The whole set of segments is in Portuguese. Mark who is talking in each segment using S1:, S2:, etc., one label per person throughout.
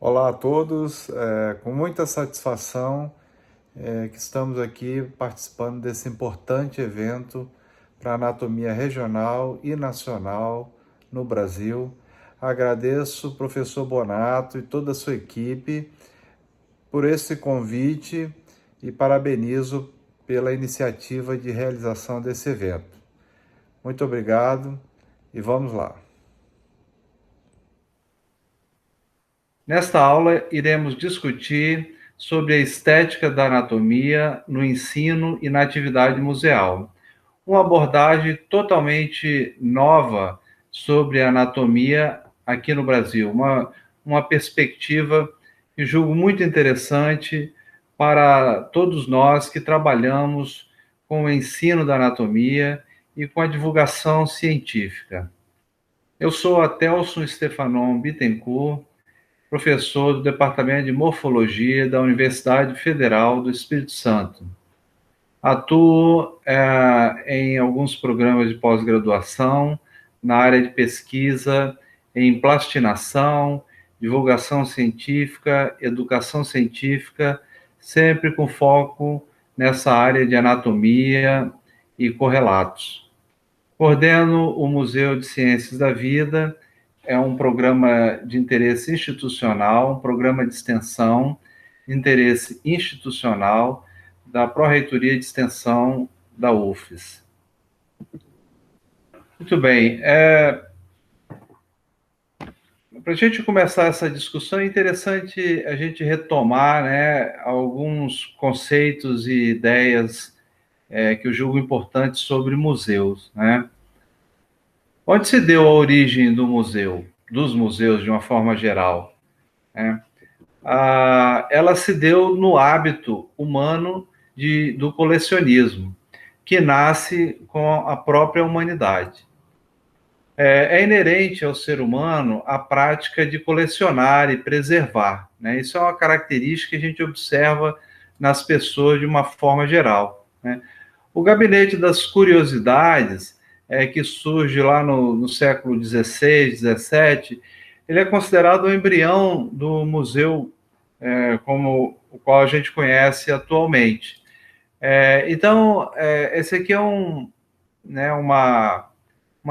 S1: Olá a todos, com muita satisfação que estamos aqui participando desse importante evento para anatomia regional e nacional no Brasil. Agradeço o professor Bonato e toda a sua equipe por esse convite e parabenizo pela iniciativa de realização desse evento. Muito obrigado e vamos lá.
S2: Nesta aula, iremos discutir sobre a estética da anatomia no ensino e na atividade museal. Uma abordagem totalmente nova sobre a anatomia aqui no Brasil. Uma perspectiva que julgo muito interessante para todos nós que trabalhamos com o ensino da anatomia e com a divulgação científica. Eu sou Atelson Stefanon Bittencourt, professor do Departamento de Morfologia da Universidade Federal do Espírito Santo. Atuo em alguns programas de pós-graduação na área de pesquisa em plastinação, divulgação científica, educação científica, sempre com foco nessa área de anatomia e correlatos. Coordeno o Museu de Ciências da Vida. É um programa de interesse institucional, um programa de extensão de interesse institucional da Pró-Reitoria de Extensão da UFES. Muito bem. Para a gente começar essa discussão, é interessante a gente retomar, né, alguns conceitos e ideias que eu julgo importantes sobre museus, né? Onde se deu a origem do museu, dos museus de uma forma geral, né? Ela se deu no hábito humano do colecionismo, que nasce com a própria humanidade. É inerente ao ser humano a prática de colecionar e preservar, né? Isso é uma característica que a gente observa nas pessoas de uma forma geral, né? O Gabinete das Curiosidades, que surge lá no século XVI, XVII, ele é considerado o embrião do museu como o qual a gente conhece atualmente. Então, esse aqui é uma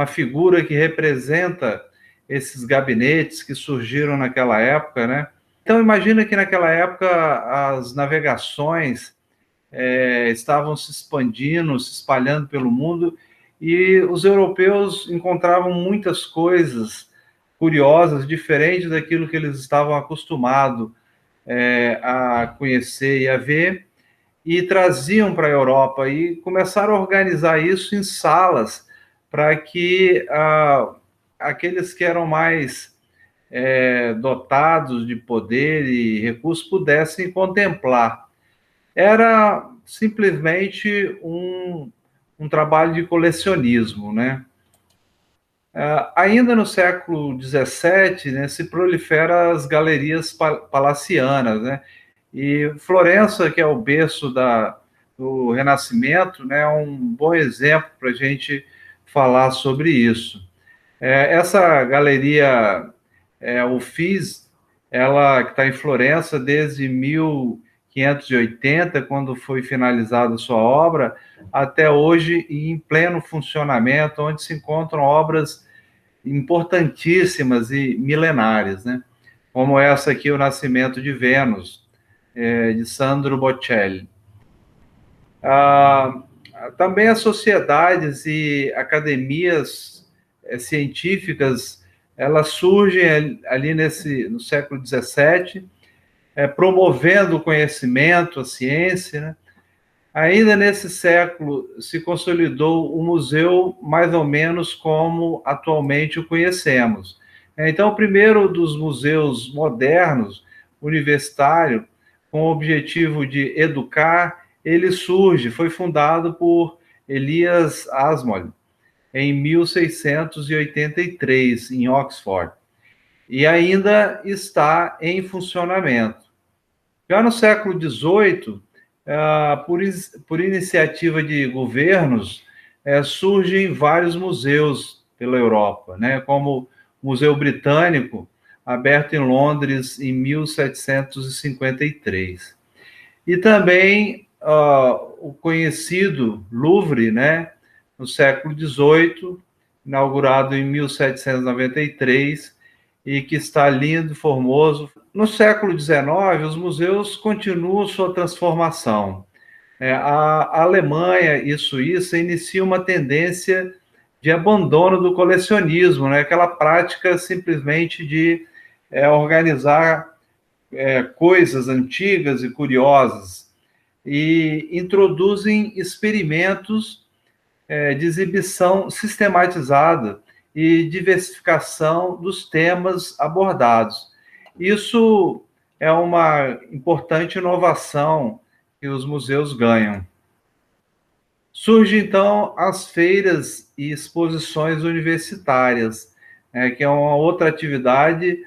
S2: figura que representa esses gabinetes que surgiram naquela época, né? Então, imagina que naquela época as navegações estavam se expandindo, se espalhando pelo mundo, e os europeus encontravam muitas coisas curiosas, diferentes daquilo que eles estavam acostumados a conhecer e a ver, e traziam para a Europa e começaram a organizar isso em salas para que aqueles que eram mais dotados de poder e recursos pudessem contemplar. Era simplesmente um trabalho de colecionismo, né? Ainda no século XVII, né, se prolifera as galerias palacianas, né? E Florença, que é o berço do Renascimento, né, é um bom exemplo para a gente falar sobre isso. Essa galeria, Uffizi, ela que está em Florença desde 1580, quando foi finalizada sua obra, até hoje em pleno funcionamento, onde se encontram obras importantíssimas e milenares, né? Como essa aqui, O Nascimento de Vênus, de Sandro Botticelli. Também as sociedades e academias científicas, elas surgem ali no século XVII, promovendo o conhecimento, a ciência, né? Ainda nesse século se consolidou o museu mais ou menos como atualmente o conhecemos. Então, o primeiro dos museus modernos, universitário, com o objetivo de educar, ele foi fundado por Elias Asmol, em 1683, em Oxford, e ainda está em funcionamento. Já no século XVIII, por iniciativa de governos, surgem vários museus pela Europa, né, como o Museu Britânico, aberto em Londres em 1753. E também o conhecido Louvre, né, no século XVIII, inaugurado em 1793, e que está lindo e formoso. No século XIX, os museus continuam sua transformação. A Alemanha e Suíça iniciam uma tendência de abandono do colecionismo, né? Aquela prática simplesmente de organizar coisas antigas e curiosas, e introduzem experimentos de exibição sistematizada e diversificação dos temas abordados. Isso é uma importante inovação que os museus ganham. Surgem, então, as feiras e exposições universitárias, que é uma outra atividade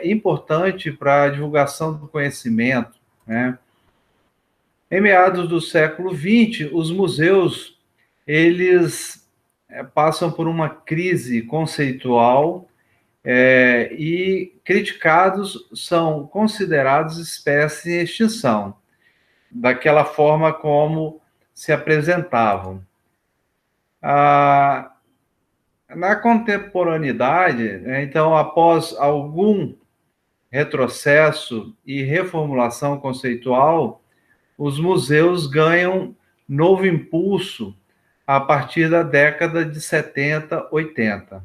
S2: importante para a divulgação do conhecimento, né? Em meados do século XX, os museus eles passam por uma crise conceitual e criticados são considerados espécies em extinção, daquela forma como se apresentavam. Na contemporaneidade, né, então, após algum retrocesso e reformulação conceitual, os museus ganham novo impulso a partir da década de 70, 80.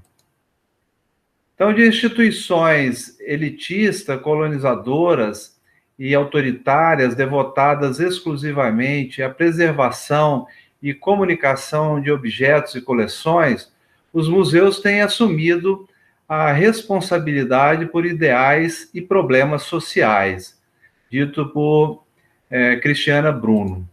S2: Então, de instituições elitistas, colonizadoras e autoritárias, devotadas exclusivamente à preservação e comunicação de objetos e coleções, os museus têm assumido a responsabilidade por ideais e problemas sociais, dito por Cristiana Bruno.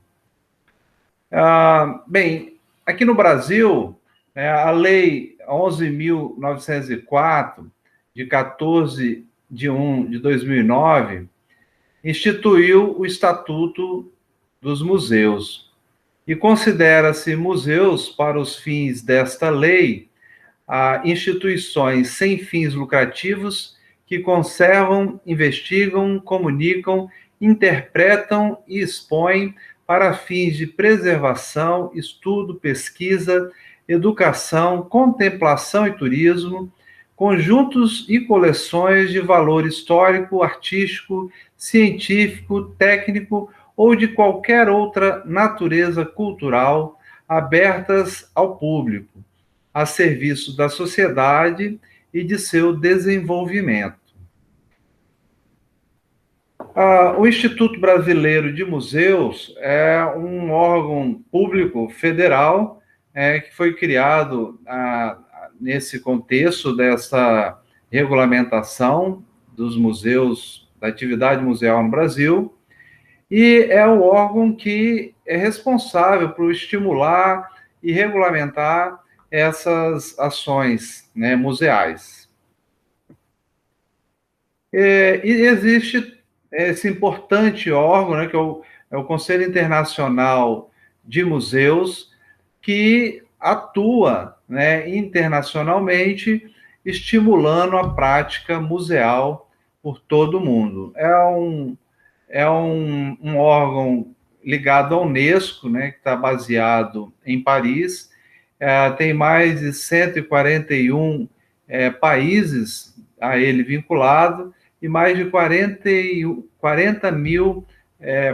S2: Bem, aqui no Brasil, a Lei 11.904, de 14 de 1 de 2009, instituiu o Estatuto dos Museus e considera-se museus, para os fins desta lei, instituições sem fins lucrativos que conservam, investigam, comunicam, interpretam e expõem para fins de preservação, estudo, pesquisa, educação, contemplação e turismo, conjuntos e coleções de valor histórico, artístico, científico, técnico ou de qualquer outra natureza cultural, abertas ao público, a serviço da sociedade e de seu desenvolvimento. O Instituto Brasileiro de Museus é um órgão público federal que foi criado nesse contexto dessa regulamentação dos museus, da atividade museal no Brasil, e é o órgão que é responsável por estimular e regulamentar essas ações, né, museais. E existe esse importante órgão, né, que é o Conselho Internacional de Museus, que atua, né, internacionalmente, estimulando a prática museal por todo o mundo. É um órgão ligado à Unesco, né, que está baseado em Paris, tem mais de 141 países a ele vinculado, e mais de 40 mil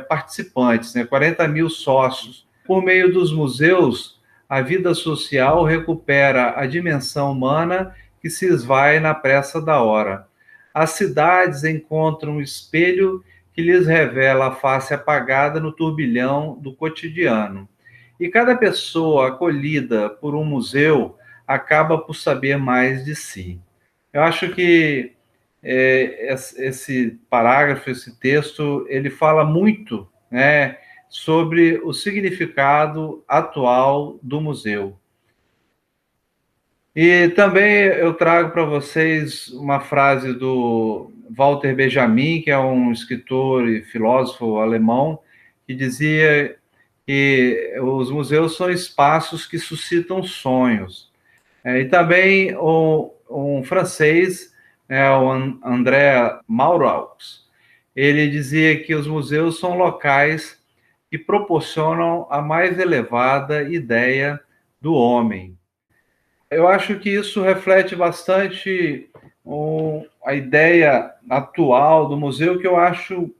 S2: participantes, né, 40 mil sócios. Por meio dos museus, a vida social recupera a dimensão humana que se esvai na pressa da hora. As cidades encontram um espelho que lhes revela a face apagada no turbilhão do cotidiano. E cada pessoa acolhida por um museu acaba por saber mais de si. Eu acho que esse parágrafo, esse texto, ele fala muito, né, sobre o significado atual do museu. E também eu trago para vocês uma frase do Walter Benjamin, que é um escritor e filósofo alemão, que dizia que os museus são espaços que suscitam sonhos. E também um francês, o André Malraux, ele dizia que os museus são locais que proporcionam a mais elevada ideia do homem. Eu acho que isso reflete bastante a ideia atual do museu, que eu acho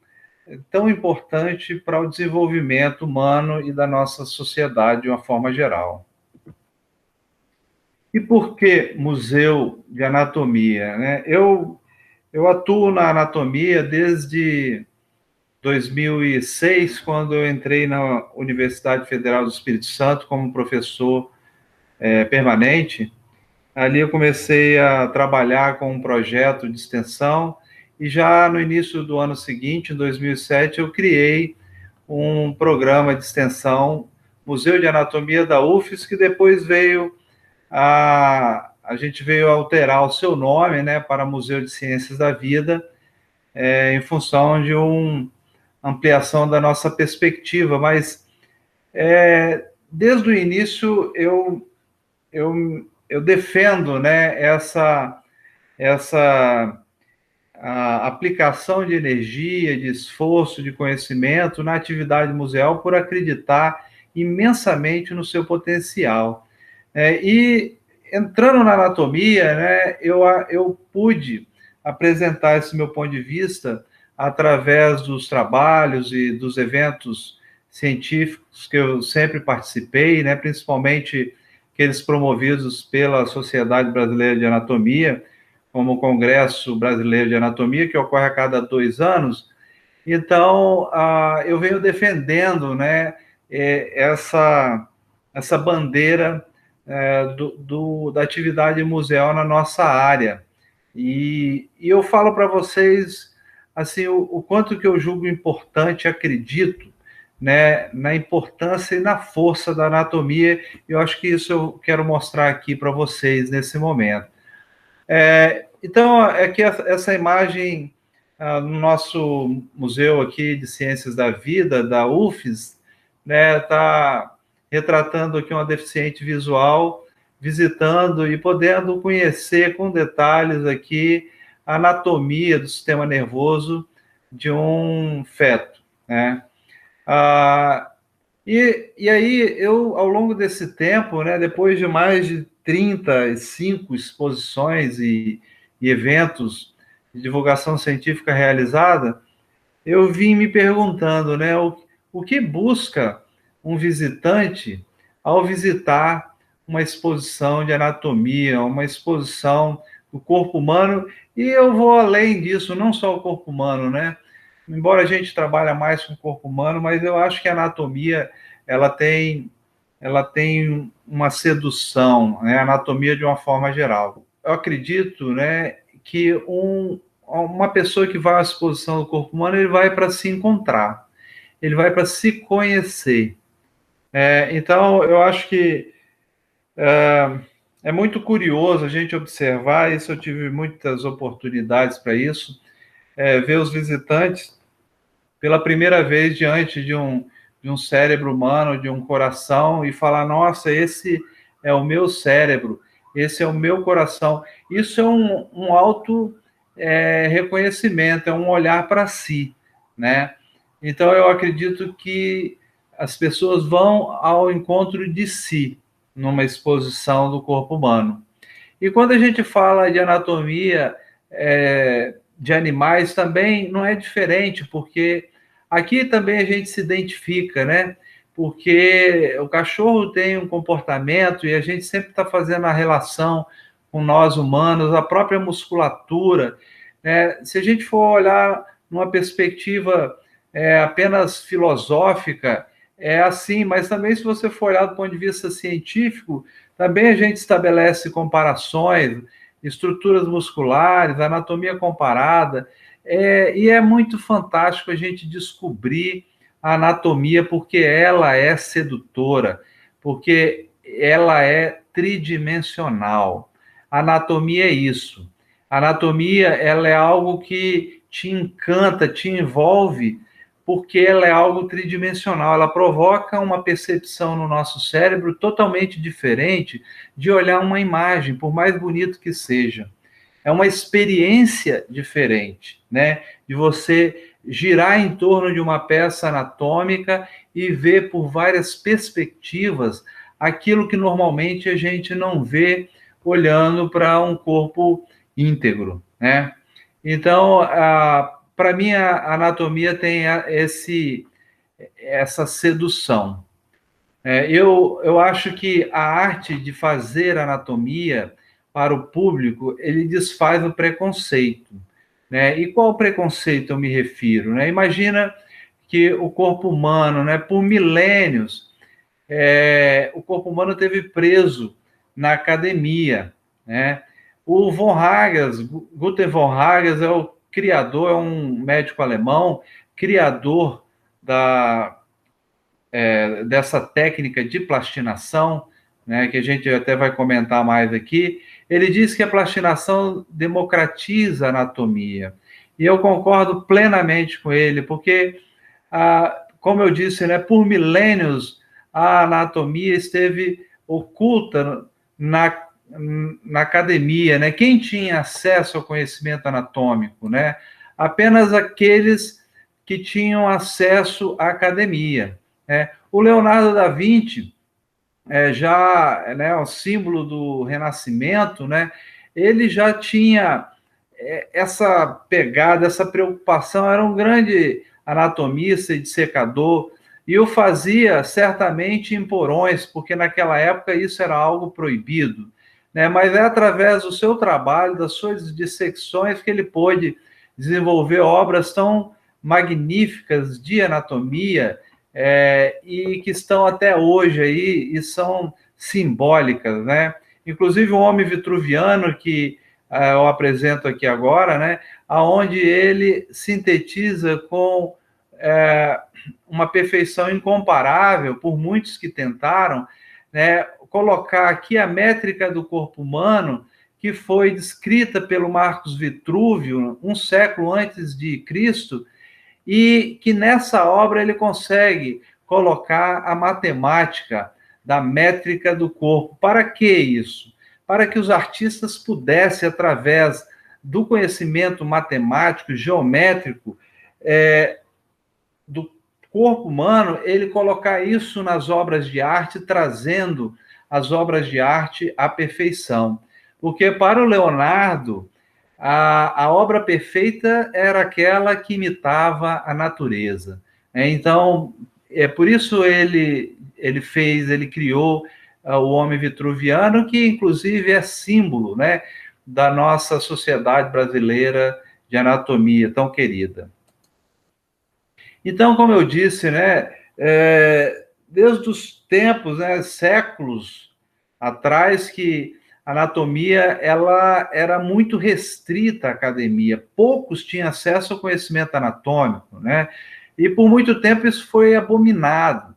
S2: tão importante para o desenvolvimento humano e da nossa sociedade de uma forma geral. E por que museu de anatomia, né? Eu atuo na anatomia desde 2006, quando eu entrei na Universidade Federal do Espírito Santo como professor permanente. Ali eu comecei a trabalhar com um projeto de extensão e já no início do ano seguinte, em 2007, eu criei um programa de extensão, Museu de Anatomia da UFES, que depois a gente veio alterar o seu nome, né, para Museu de Ciências da Vida, em função de uma ampliação da nossa perspectiva, mas desde o início eu defendo, né, essa a aplicação de energia, de esforço, de conhecimento na atividade museal por acreditar imensamente no seu potencial. E entrando na anatomia, né, eu pude apresentar esse meu ponto de vista através dos trabalhos e dos eventos científicos que eu sempre participei, né, principalmente aqueles promovidos pela Sociedade Brasileira de Anatomia, como o Congresso Brasileiro de Anatomia, que ocorre a cada 2 anos. Então, eu venho defendendo, né, essa bandeira da atividade museal na nossa área. E eu falo para vocês assim o quanto que eu julgo importante, acredito, né, na importância e na força da anatomia. Eu acho que isso eu quero mostrar aqui para vocês nesse momento. Então, aqui essa imagem no nosso museu aqui de Ciências da Vida, da UFES, né, está retratando aqui uma deficiente visual, visitando e podendo conhecer com detalhes aqui a anatomia do sistema nervoso de um feto, né? E aí, eu, ao longo desse tempo, né, depois de mais de 35 exposições e eventos de divulgação científica realizada, eu vim me perguntando, né, o que busca um visitante ao visitar uma exposição de anatomia, uma exposição do corpo humano, e eu vou além disso, não só o corpo humano, né? Embora a gente trabalhe mais com o corpo humano, mas eu acho que a anatomia ela tem uma sedução, né? A anatomia de uma forma geral. Eu acredito, né, que uma pessoa que vai à exposição do corpo humano, ele vai para se encontrar, ele vai para se conhecer. Então, eu acho que é muito curioso a gente observar isso. Eu tive muitas oportunidades para isso, ver os visitantes pela primeira vez diante de um cérebro humano, de um coração, e falar: nossa, esse é o meu cérebro, esse é o meu coração. Isso é um auto reconhecimento, é um olhar para si, né? Então, eu acredito que as pessoas vão ao encontro de si numa exposição do corpo humano. E quando a gente fala de anatomia de animais, também não é diferente, porque aqui também a gente se identifica, né? Porque o cachorro tem um comportamento e a gente sempre está fazendo a relação com nós humanos, a própria musculatura, né? Se a gente for olhar numa perspectiva apenas filosófica, é assim, mas também se você for olhar do ponto de vista científico, também a gente estabelece comparações, estruturas musculares, anatomia comparada, e é muito fantástico a gente descobrir a anatomia, porque ela é sedutora, porque ela é tridimensional. A anatomia é isso. A anatomia, ela é algo que te encanta, te envolve, porque ela é algo tridimensional. Ela provoca uma percepção no nosso cérebro totalmente diferente de olhar uma imagem, por mais bonito que seja. é uma experiência diferente, né? De você girar em torno de uma peça anatômica e ver por várias perspectivas aquilo que normalmente a gente não vê olhando para um corpo íntegro, né? Então, para mim, a anatomia tem essa sedução. Eu acho que a arte de fazer anatomia para o público, ele desfaz o preconceito, né? E qual preconceito eu me refiro, né? Imagina que o corpo humano, né, por milênios, o corpo humano teve preso na academia, né? O von Hagas, Gunther von Hagas é o criador, é um médico alemão, criador dessa técnica de plastinação, né, que a gente até vai comentar mais aqui. Ele diz que a plastinação democratiza a anatomia. E eu concordo plenamente com ele, porque, como eu disse, né, por milênios, a anatomia esteve oculta na academia, né? Quem tinha acesso ao conhecimento anatômico, né? Apenas aqueles que tinham acesso à academia, né? O Leonardo da Vinci, o símbolo do Renascimento, né? Ele já tinha essa pegada, essa preocupação, era um grande anatomista e dissecador, e o fazia certamente em porões, porque naquela época isso era algo proibido, né? Mas é através do seu trabalho, das suas dissecções, que ele pôde desenvolver obras tão magníficas de anatomia, e que estão até hoje aí e são simbólicas, né? Inclusive o Homem Vitruviano, que eu apresento aqui agora, né? Aonde ele sintetiza com uma perfeição incomparável por muitos que tentaram, né, colocar aqui a métrica do corpo humano, que foi descrita pelo Marcos Vitrúvio um século antes de Cristo, e que nessa obra ele consegue colocar a matemática da métrica do corpo. Para que isso? Para que os artistas pudessem, através do conhecimento matemático, geométrico, do corpo humano, ele colocar isso nas obras de arte, trazendo as obras de arte à perfeição. Porque para o Leonardo, a obra perfeita era aquela que imitava a natureza. Então, por isso ele criou o Homem Vitruviano, que inclusive é símbolo, né, da nossa sociedade brasileira de anatomia tão querida. Então, como eu disse, né, desde os tempos, né, séculos atrás, que a anatomia ela era muito restrita à academia, poucos tinham acesso ao conhecimento anatômico, né? E por muito tempo isso foi abominado.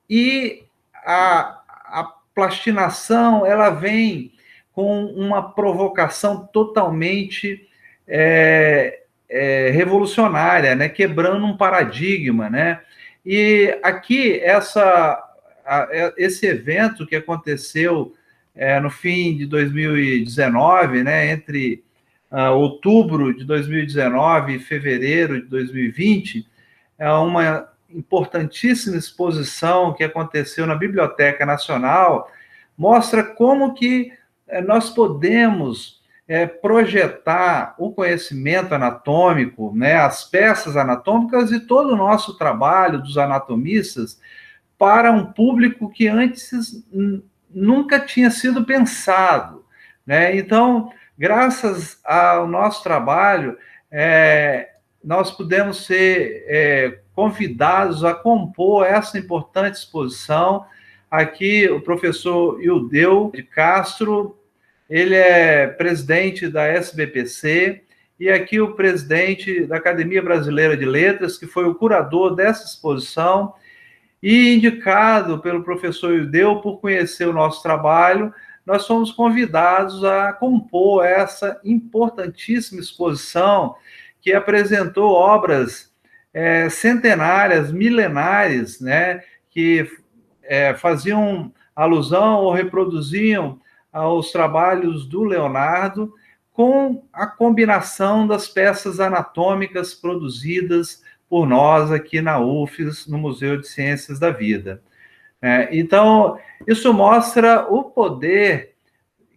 S2: E a plastinação ela vem com uma provocação totalmente revolucionária, né? Quebrando um paradigma, né? E aqui esse evento que aconteceu no fim de 2019, né, entre outubro de 2019 e fevereiro de 2020, é uma importantíssima exposição que aconteceu na Biblioteca Nacional, mostra como que nós podemos projetar o conhecimento anatômico, né, as peças anatômicas e todo o nosso trabalho dos anatomistas para um público que antes nunca tinha sido pensado, né? Então, graças ao nosso trabalho, nós pudemos ser convidados a compor essa importante exposição. Aqui, o professor Ildeu de Castro, ele é presidente da SBPC, e aqui o presidente da Academia Brasileira de Letras, que foi o curador dessa exposição, e indicado pelo professor Ildeu por conhecer o nosso trabalho, nós fomos convidados a compor essa importantíssima exposição que apresentou obras centenárias, milenares, né, que faziam alusão ou reproduziam aos trabalhos do Leonardo, com a combinação das peças anatômicas produzidas por nós aqui na UFES, no Museu de Ciências da Vida. Então, isso mostra o poder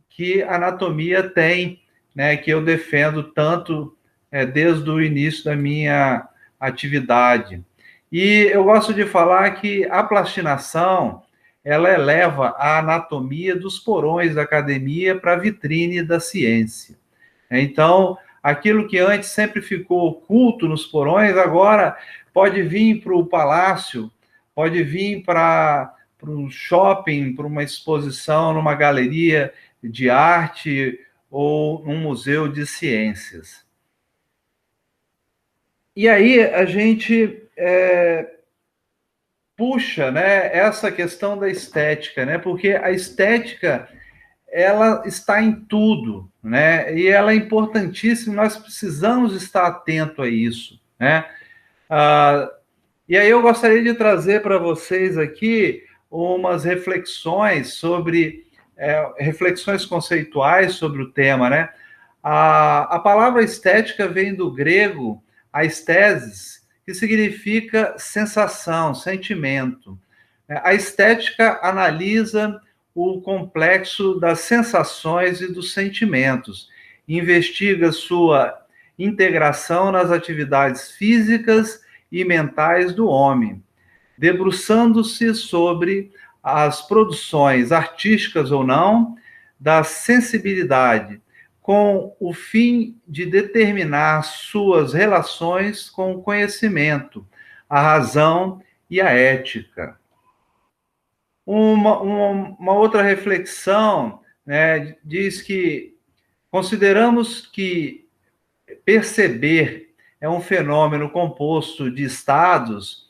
S2: que a anatomia tem, né, que eu defendo tanto desde o início da minha atividade. E eu gosto de falar que a plastinação, ela eleva a anatomia dos porões da academia para a vitrine da ciência. Então, aquilo que antes sempre ficou oculto nos porões, agora pode vir para o palácio, pode vir para um shopping, para uma exposição, numa galeria de arte ou num museu de ciências. E aí a gente puxa, né, essa questão da estética, né, porque a estética ela está em tudo, né, e ela é importantíssima, nós precisamos estar atento a isso, né. E aí eu gostaria de trazer para vocês aqui umas reflexões sobre, reflexões conceituais sobre o tema, né. A palavra estética vem do grego aesthesis, que significa sensação, sentimento. A estética analisa o complexo das sensações e dos sentimentos, investiga sua integração nas atividades físicas e mentais do homem, debruçando-se sobre as produções artísticas ou não da sensibilidade, com o fim de determinar suas relações com o conhecimento, a razão e a ética. Uma outra reflexão, né, diz que consideramos que perceber é um fenômeno composto de estados.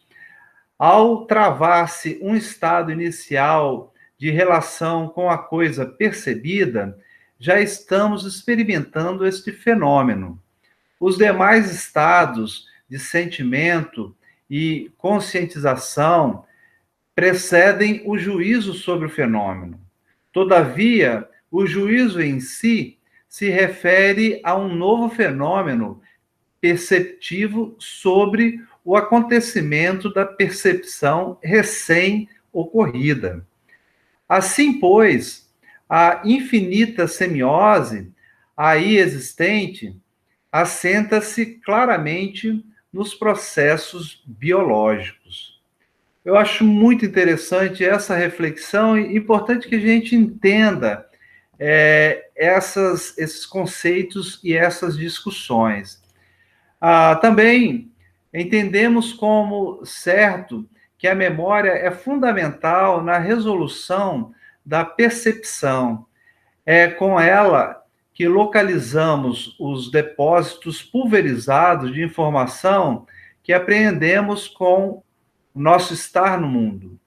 S2: Ao travar-se um estado inicial de relação com a coisa percebida, já estamos experimentando este fenômeno. Os demais estados de sentimento e conscientização precedem o juízo sobre o fenômeno. Todavia, o juízo em si se refere a um novo fenômeno perceptivo sobre o acontecimento da percepção recém-ocorrida. Assim, pois, a infinita semiose aí existente assenta-se claramente nos processos biológicos. Eu acho muito interessante essa reflexão e importante que a gente entenda esses conceitos e essas discussões. Também entendemos como certo que a memória é fundamental na resolução da percepção. É com ela que localizamos os depósitos pulverizados de informação que apreendemos com o nosso estar no mundo,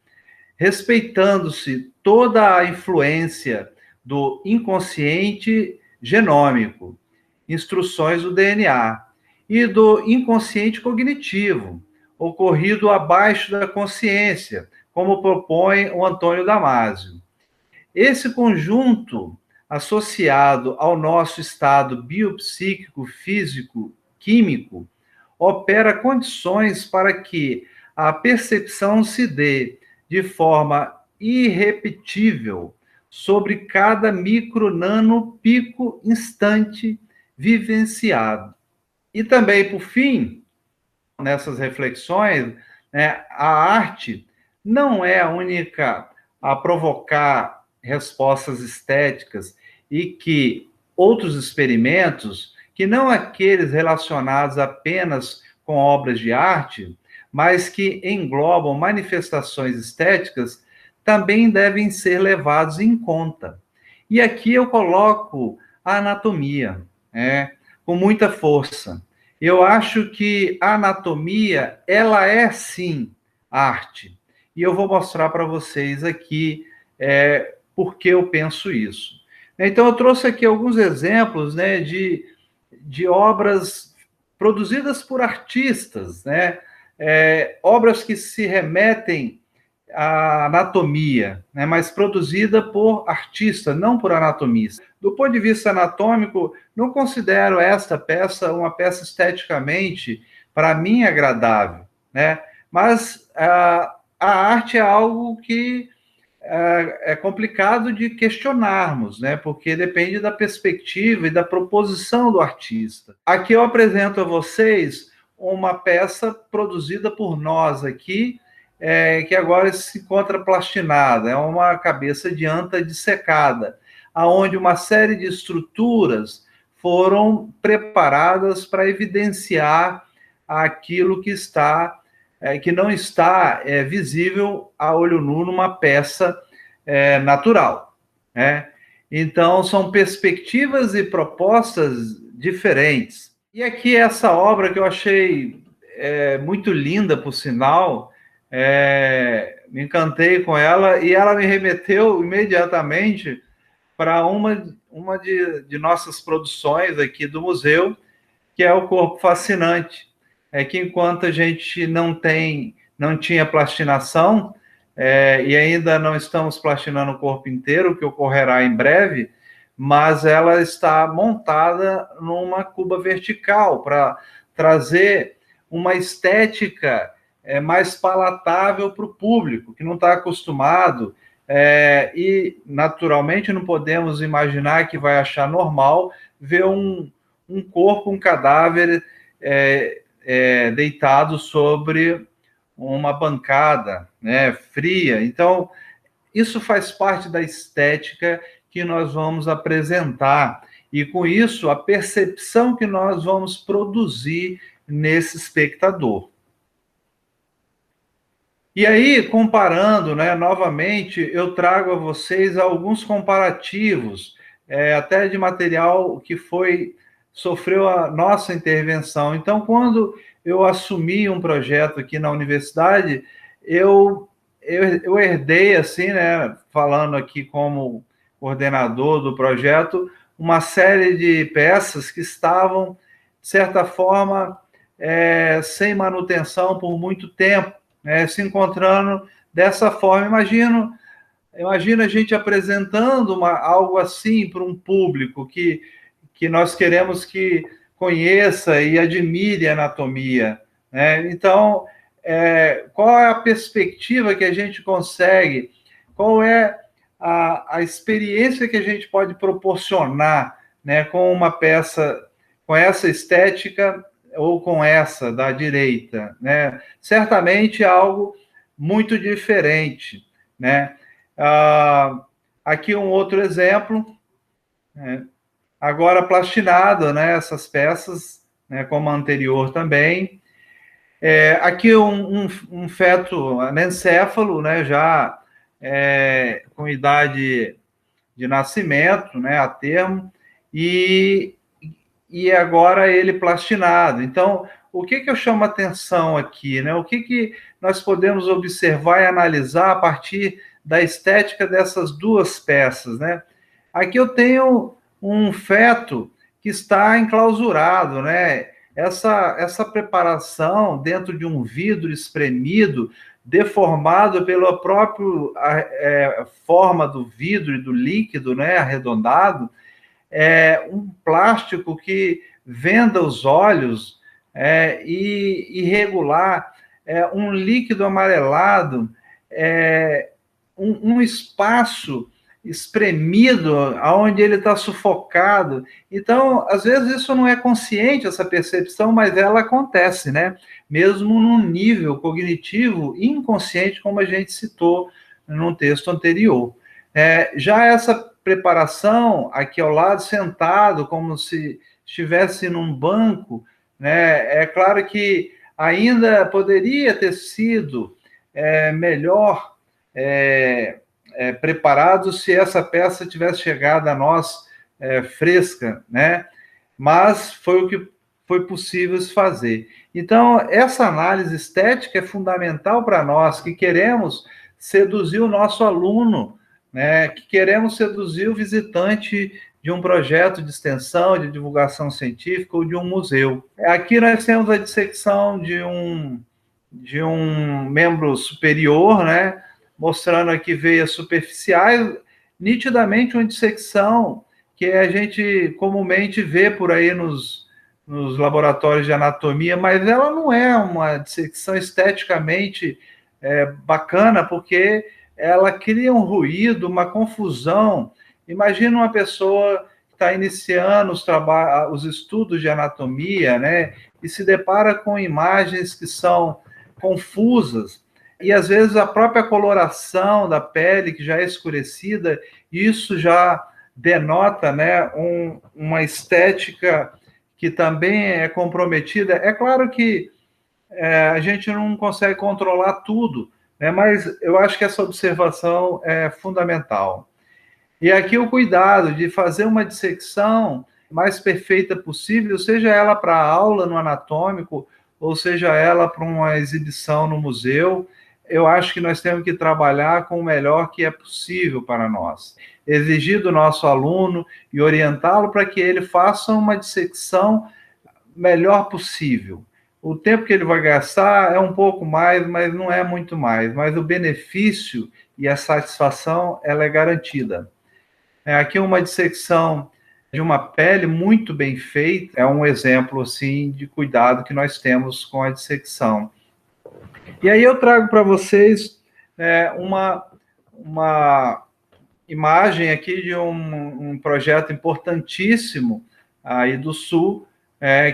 S2: respeitando-se toda a influência do inconsciente genômico, instruções do DNA, e do inconsciente cognitivo, ocorrido abaixo da consciência, como propõe o Antônio Damasio. Esse conjunto, associado ao nosso estado biopsíquico, físico, químico, opera condições para que a percepção se dê de forma irrepetível sobre cada micro, nano, pico, instante vivenciado. E também, por fim, nessas reflexões, né, a arte não é a única a provocar respostas estéticas e que outros experimentos, que não aqueles relacionados apenas com obras de arte, mas que englobam manifestações estéticas, também devem ser levados em conta. E aqui eu coloco a anatomia, com muita força. Eu acho que a anatomia, ela é sim arte. E eu vou mostrar para vocês aqui por que eu penso isso. Então, eu trouxe aqui alguns exemplos, né, de obras produzidas por artistas, né, obras que se remetem a anatomia, né, mas produzida por artista, não por anatomista. Do ponto de vista anatômico, não considero esta peça uma peça esteticamente, para mim, agradável, né? Mas a arte é algo que é complicado de questionarmos, né? Porque depende da perspectiva e da proposição do artista. Aqui eu apresento a vocês uma peça produzida por nós aqui, que agora se encontra plastinada. É uma cabeça de anta dissecada, aonde uma série de estruturas foram preparadas para evidenciar aquilo que está que não está visível a olho nu numa peça natural, né? Então, são perspectivas e propostas diferentes. E aqui essa obra que eu achei muito linda, por sinal, me encantei com ela e ela me remeteu imediatamente para uma de nossas produções aqui do museu, que é o Corpo Fascinante. É que enquanto a gente não tinha plastinação, e ainda não estamos plastinando o corpo inteiro, que ocorrerá em breve, mas ela está montada numa cuba vertical para trazer uma estética mais palatável para o público, que não está acostumado, e naturalmente não podemos imaginar que vai achar normal ver um corpo, um cadáver deitado sobre uma bancada, né, fria. Então, isso faz parte da estética que nós vamos apresentar. E, com isso, a percepção que nós vamos produzir nesse espectador. E aí, comparando, né, novamente, eu trago a vocês alguns comparativos, até de material que sofreu a nossa intervenção. Então, quando eu assumi um projeto aqui na universidade, eu herdei, assim, né, falando aqui como coordenador do projeto, uma série de peças que estavam, de certa forma, sem manutenção por muito tempo, né, se encontrando dessa forma. Imagina a gente apresentando algo assim para um público que nós queremos que conheça e admire a anatomia, né? Então, qual é a perspectiva que a gente consegue? Qual é a experiência que a gente pode proporcionar, né, com uma peça, com essa estética ou com essa da direita, né? Certamente algo muito diferente, né? Aqui um outro exemplo, né? Agora plastinado, né? Essas peças, né, como a anterior também. Aqui um feto anencéfalo, né? Já com idade de nascimento, né? A termo, e agora ele plastinado. Então, o que eu chamo a atenção aqui, né? O que nós podemos observar e analisar a partir da estética dessas duas peças, né? Aqui eu tenho um feto que está enclausurado, né? Essa preparação dentro de um vidro espremido, deformado pela própria forma do vidro e do líquido, né? Arredondado, um plástico que venda os olhos e irregular, um líquido amarelado, um espaço espremido, onde ele está sufocado. Então, às vezes isso não é consciente, essa percepção, mas ela acontece, né? Mesmo num nível cognitivo inconsciente, como a gente citou num texto anterior. Já essa preparação aqui ao lado, sentado, como se estivesse num banco, né? É claro que ainda poderia ter sido melhor preparado se essa peça tivesse chegado a nós fresca, né? Mas foi o que foi possível se fazer. Então, essa análise estética é fundamental para nós que queremos seduzir o nosso aluno, né? Que queremos seduzir o visitante de um projeto de extensão, de divulgação científica ou de um museu. Aqui nós temos a dissecção de um membro superior, né? mostrando aqui veias superficiais, nitidamente uma dissecção que a gente comumente vê por aí nos laboratórios de anatomia, mas ela não é uma dissecção esteticamente bacana, porque ela cria um ruído, uma confusão. Imagina uma pessoa que está iniciando os estudos de anatomia, né, e se depara com imagens que são confusas, e às vezes a própria coloração da pele, que já é escurecida, isso já denota, né, uma estética que também é comprometida. É claro que a gente não consegue controlar tudo, né, mas eu acho que essa observação é fundamental. E aqui o cuidado de fazer uma dissecção mais perfeita possível, seja ela para aula no anatômico, ou seja ela para uma exibição no museu, eu acho que nós temos que trabalhar com o melhor que é possível para nós. Exigir do nosso aluno e orientá-lo para que ele faça uma dissecção melhor possível. O tempo que ele vai gastar é um pouco mais, mas não é muito mais. Mas o benefício e a satisfação, ela é garantida. Aqui uma dissecção de uma pele muito bem feita é um exemplo assim de cuidado que nós temos com a dissecção. E aí eu trago para vocês uma imagem aqui de um projeto importantíssimo aí do Sul,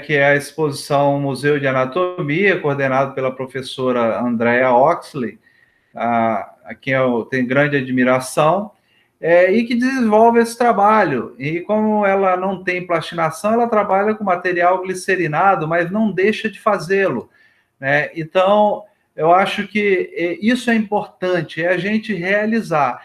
S2: que é a exposição Museu de Anatomia, coordenado pela professora Andrea Oxley, a quem eu tenho grande admiração, e que desenvolve esse trabalho. E como ela não tem plastinação, ela trabalha com material glicerinado, mas não deixa de fazê-lo, né? Então, eu acho que isso é importante, é a gente realizar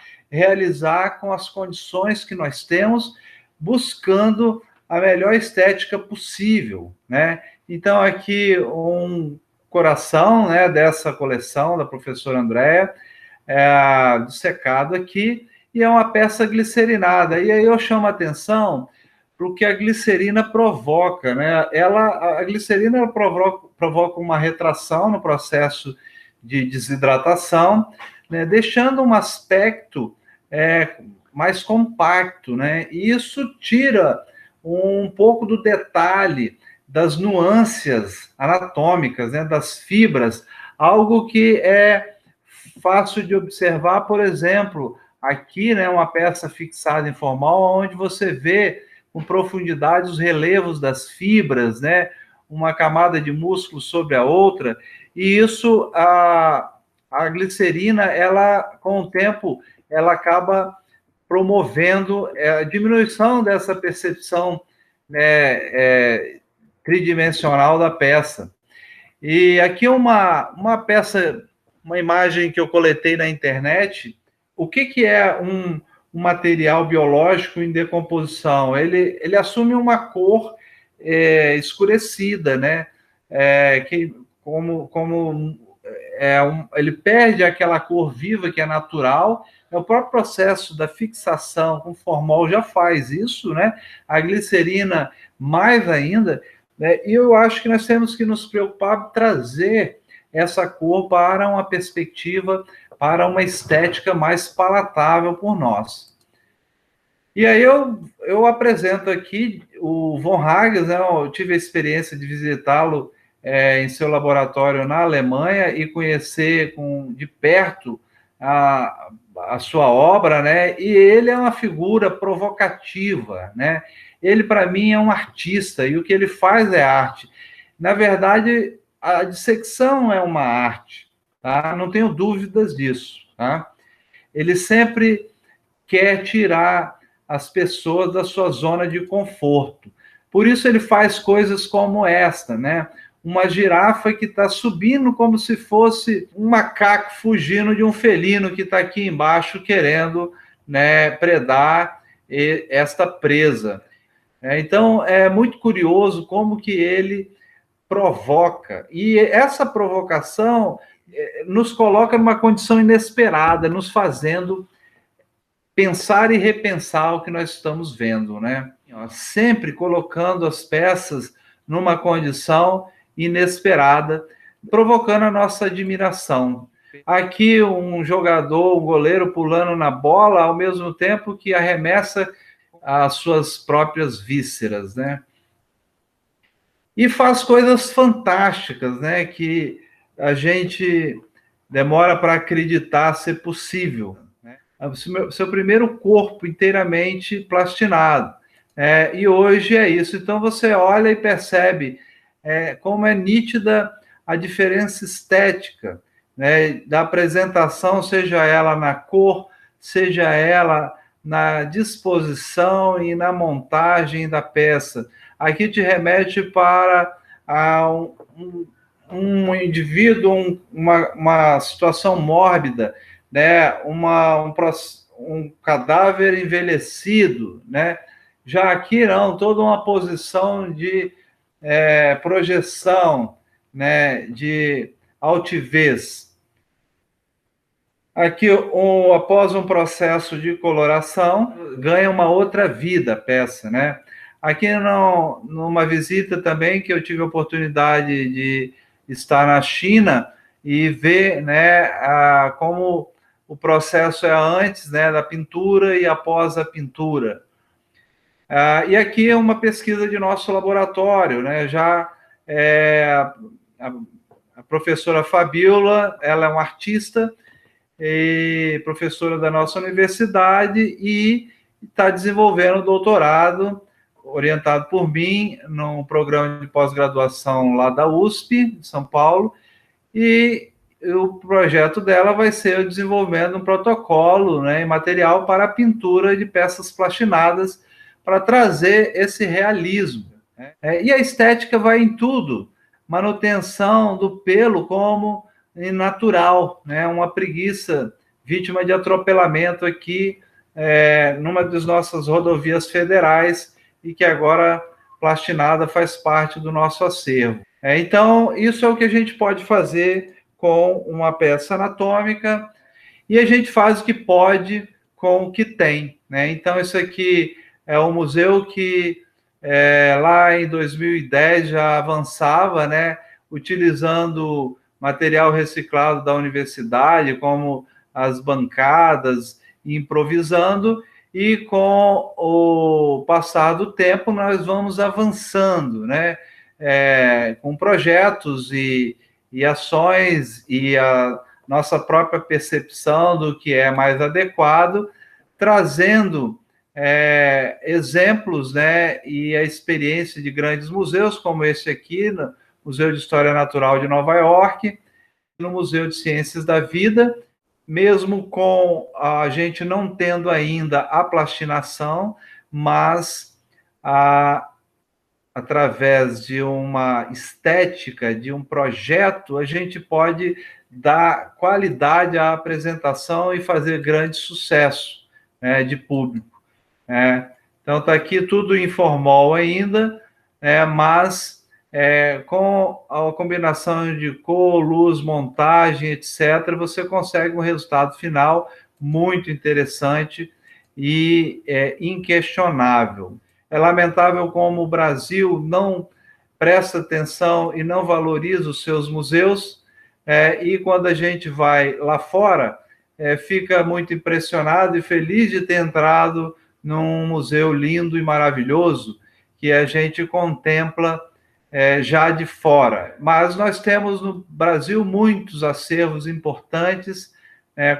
S2: com as condições que nós temos, buscando a melhor estética possível, né? Então, aqui um coração, né, dessa coleção da professora Andrea, dissecado aqui, e é uma peça glicerinada. E aí eu chamo a atenção para o que a glicerina provoca, né? A glicerina ela provoca uma retração no processo de desidratação, né, deixando um aspecto mais compacto, né? E isso tira um pouco do detalhe, das nuances anatômicas, né, das fibras, algo que é fácil de observar, por exemplo, aqui, né, uma peça fixada em formal, onde você vê com profundidade os relevos das fibras, né, uma camada de músculo sobre a outra, e isso, a glicerina, ela, com o tempo, ela acaba promovendo a diminuição dessa percepção, né, tridimensional da peça. E aqui uma peça, uma imagem que eu coletei na internet. O que é um material biológico em decomposição? Ele assume uma cor escurecida, né? Ele perde aquela cor viva que é natural. O próprio processo da fixação com formol já faz isso, né? A glicerina mais ainda, né? E eu acho que nós temos que nos preocupar em trazer essa cor para uma perspectiva, para uma estética mais palatável por nós. E aí eu apresento aqui o von Hagens, né? Eu tive a experiência de visitá-lo em seu laboratório na Alemanha e conhecer de perto a sua obra, né? E ele é uma figura provocativa, né? Ele, para mim, é um artista, e o que ele faz é arte. Na verdade, a dissecção é uma arte, tá? Não tenho dúvidas disso, tá? Ele sempre quer tirar as pessoas da sua zona de conforto. Por isso ele faz coisas como esta, né? Uma girafa que está subindo como se fosse um macaco fugindo de um felino que está aqui embaixo querendo, né, predar esta presa. Então, é muito curioso como que ele provoca. E essa provocação nos coloca numa condição inesperada, nos fazendo pensar e repensar o que nós estamos vendo, né? Sempre colocando as peças numa condição inesperada, provocando a nossa admiração. Aqui um jogador, um goleiro pulando na bola, ao mesmo tempo que arremessa as suas próprias vísceras, né? E faz coisas fantásticas, né? Que a gente demora para acreditar ser possível. Seu primeiro corpo inteiramente plastinado. E hoje é isso. Então você olha e percebe como é nítida a diferença estética, né, da apresentação, seja ela na cor, seja ela na disposição e na montagem da peça. Aqui te remete para um indivíduo, uma situação mórbida, né, um cadáver envelhecido, né? Já aqui não, toda uma posição de projeção, né, de altivez. Aqui, após um processo de coloração, ganha uma outra vida a peça, né? Aqui, numa visita também que eu tive a oportunidade de estar na China e ver, né, como o processo é antes, né, da pintura e após a pintura. E aqui é uma pesquisa de nosso laboratório, né? Já a professora Fabiola, ela é uma artista e professora da nossa universidade e está desenvolvendo doutorado, orientado por mim, num programa de pós-graduação lá da USP, de São Paulo, e o projeto dela vai ser o desenvolvimento de um protocolo, né, em material para a pintura de peças plastinadas, para trazer esse realismo. E a estética vai em tudo, manutenção do pelo como natural, né? Uma preguiça vítima de atropelamento aqui numa das nossas rodovias federais e que agora plastinada faz parte do nosso acervo. Então, isso é o que a gente pode fazer com uma peça anatômica e a gente faz o que pode com o que tem, né? Então, isso aqui é um museu que lá em 2010 já avançava, né, utilizando material reciclado da universidade, como as bancadas, improvisando, e com o passar do tempo nós vamos avançando, né, com projetos e ações e a nossa própria percepção do que é mais adequado, trazendo exemplos, né, e a experiência de grandes museus, como esse aqui, no Museu de História Natural de Nova York, no Museu de Ciências da Vida, mesmo com a gente não tendo ainda a plastinação, mas através de uma estética, de um projeto, a gente pode dar qualidade à apresentação e fazer grande sucesso, né, de público. Então, está aqui tudo informal ainda, mas com a combinação de cor, luz, montagem, etc., você consegue um resultado final muito interessante e inquestionável. É lamentável como o Brasil não presta atenção e não valoriza os seus museus, e quando a gente vai lá fora, fica muito impressionado e feliz de ter entrado num museu lindo e maravilhoso que a gente contempla já de fora. Mas nós temos no Brasil muitos acervos importantes,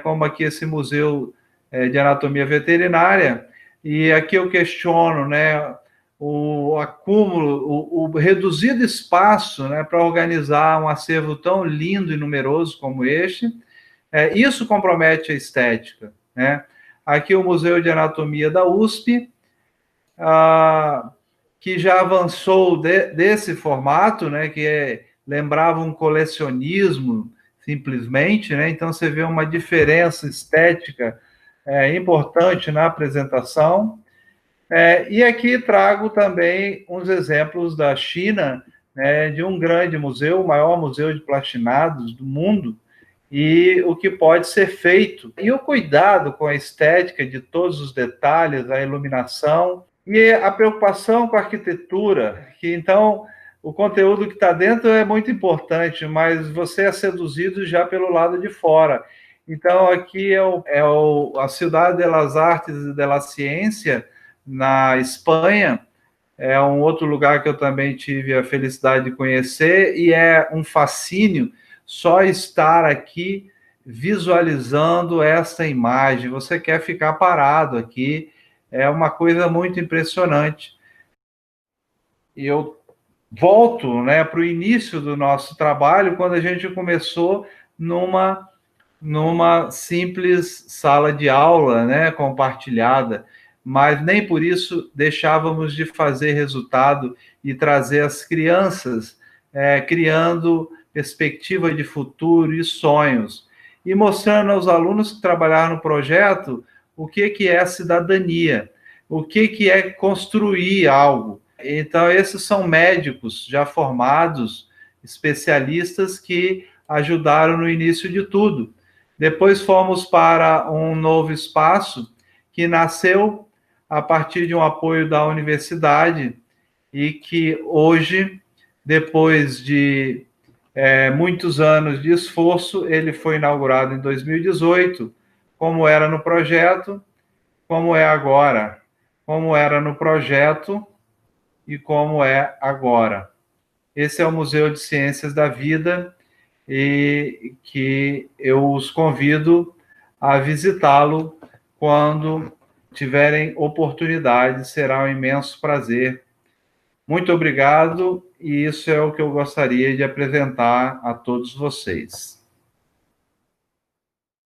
S2: como aqui esse Museu de Anatomia Veterinária, e aqui eu questiono, né, o acúmulo, o reduzido espaço, né, para organizar um acervo tão lindo e numeroso como este. Isso compromete a estética, né? Aqui o Museu de Anatomia da USP, que já avançou desse formato, né, que lembrava um colecionismo, simplesmente, né? Então você vê uma diferença estética importante na apresentação. E aqui trago também uns exemplos da China, né, de um grande museu, o maior museu de plastinados do mundo, e o que pode ser feito. E o cuidado com a estética de todos os detalhes, a iluminação, e a preocupação com a arquitetura, que então o conteúdo que está dentro é muito importante, mas você é seduzido já pelo lado de fora. Então, aqui a Ciudad de las Artes e de la Ciência, na Espanha, é um outro lugar que eu também tive a felicidade de conhecer, e é um fascínio só estar aqui visualizando essa imagem. Você quer ficar parado aqui, é uma coisa muito impressionante. E eu volto, né, para o início do nosso trabalho, quando a gente começou numa simples sala de aula, né, compartilhada, mas nem por isso deixávamos de fazer resultado e trazer as crianças, criando perspectiva de futuro e sonhos, e mostrando aos alunos que trabalharam no projeto o que é cidadania, o que é construir algo. Então, esses são médicos já formados, especialistas que ajudaram no início de tudo. Depois fomos para um novo espaço que nasceu a partir de um apoio da universidade e que hoje, depois de muitos anos de esforço, ele foi inaugurado em 2018, como era no projeto, como é agora, como era no projeto e como é agora. Esse é o Museu de Ciências da Vida, e que eu os convido a visitá-lo quando tiverem oportunidade, será um imenso prazer. Muito obrigado, e isso é o que eu gostaria de apresentar a todos vocês.